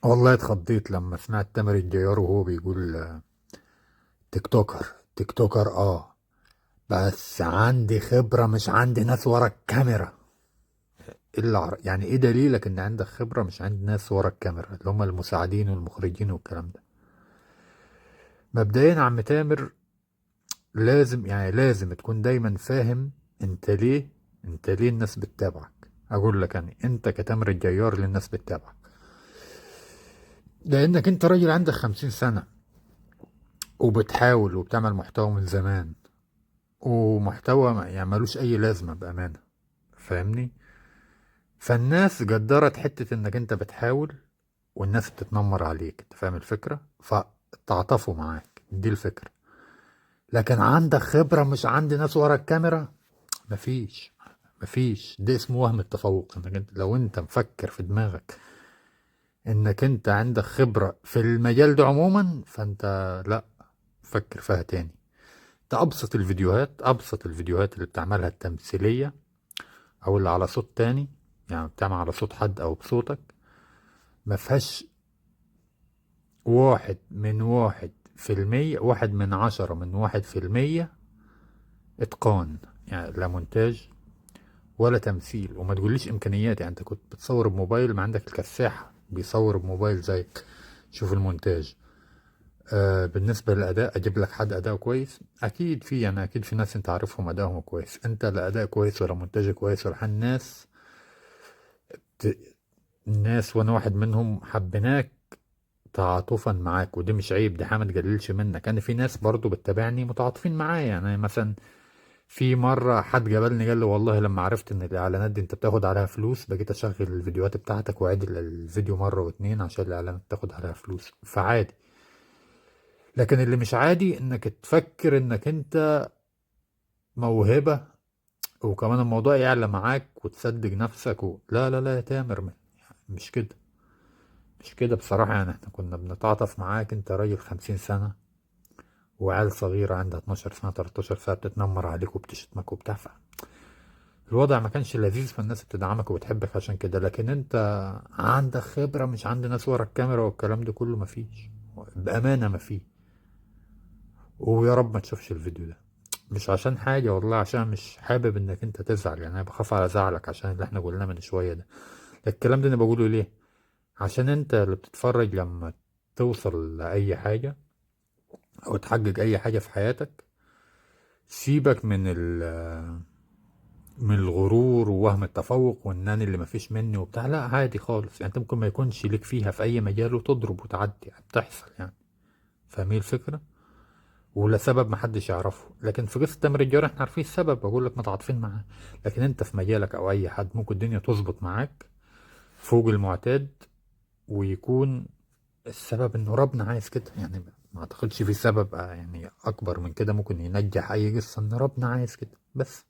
والله اتخضيت لما سمعت تامر الجيار وهو بيقول تيك توكر. تيك توكر بس عندي خبرة، مش عندي ناس ورا الكاميرا. يعني ايه دليلك ان عندك خبرة مش عند ناس ورا الكاميرا اللي هم المساعدين والمخرجين والكلام ده؟ مبدئيا يا عم تامر، لازم تكون دايما فاهم انت ليه الناس بتتابعك. اقول لك يعني انت كتامر الجيار للناس بتتابعك لانك انت راجل عندك 50 سنة، وبتحاول وبتعمل محتوى من زمان، ومحتوى يعني ملوش اي لازمة بأمانة. فاهمني؟ فالناس قدرت حتة انك انت بتحاول، والناس بتتنمر عليك. انت فاهم الفكرة؟ فتعاطفوا معاك، دي الفكرة. لكن عندك خبرة مش عندي ناس ورا الكاميرا، مفيش. مفيش. ده اسمه وهم التفوق. انك انت لو انت مفكر في دماغك انك انت عندك خبرة في المجال ده عموما، فانت لا، فكر فيها تاني. ده ابسط الفيديوهات اللي بتعملها التمثيلية، او اللي على صوت تاني، يعني بتعمل على صوت حد او بصوتك، ما فيهاش 1 من 1%، 1 من 10 من 1% اتقان. يعني لا مونتاج ولا تمثيل. وما تقوليش امكانيات، يعني انت كنت بتصور بموبايل، ما عندك الكساح بيصور بموبايل زيك. شوف المونتاج. بالنسبة للأداء، أجيب لك حد أداء كويس؟ أكيد في، يعني أكيد في ناس أنت عارفهم أدائهم كويس. أنت لا أداء كويس ولا مونتاج كويس ولا الناس ت... الناس وأنا واحد منهم حبيناك تعاطفا معاك، ودي مش عيب، دي حاجة ما تقللش منك. أنا في ناس برضو بتتابعني متعاطفين معايا. يعني مثلا في مرة حد جابلني قال لي والله لما عرفت إن الإعلانات دي أنت بتاخد عليها فلوس، بقيت أشغل الفيديوهات بتاعتك وأعيد الفيديو مرة واتنين عشان الإعلانات تاخد عليها فلوس. فعادي. لكن اللي مش عادي انك تفكر انك انت موهبة، وكمان الموضوع يعلى معاك وتصدق نفسك لا لا لا يا تامر، مش كده. مش كده بصراحة. يعني احنا كنا بنتعاطف معاك، انت راجل 50 سنة، وعيال صغيرة عندها 12 سنة 13 سنة بتتنمر عليك وبتشتمك وبتاع. الوضع ما كانش لذيذ، فالناس بتدعمك وبتحبك عشان كده. لكن انت عندك خبرة مش عند ناس ورا الكاميرا والكلام ده كله مفيش. بأمانة مفيش. ويا رب ما تشوفش الفيديو ده. مش عشان حاجة والله، عشان مش حابب انك انت تزعل. يعني انا بخاف على زعلك عشان اللي احنا قلناه من شوية ده. الكلام ده انا بقوله ليه؟ عشان انت اللي بتتفرج لما توصل لأي حاجة او تحقق اي حاجة في حياتك، سيبك من الغرور ووهم التفوق وان انا اللي مفيش مني وبتاع. لا عادي خالص. يعني انت ممكن ما يكونش ليك فيها في اي مجال وتضرب وتعدي، يعني بتحصل يعني. فاهمين الفكرة؟ ولا سبب محدش يعرفه. لكن في قصة تامر الجاري احنا عارفين السبب، بقول لك متعاطفين معاه. لكن انت في مجالك او اي حد ممكن الدنيا تظبط معاك فوق المعتاد، ويكون السبب انه ربنا عايز كده. يعني ما اعتقدش في سبب يعني اكبر من كده ممكن ينجح اي قصة، ان ربنا عايز كده بس.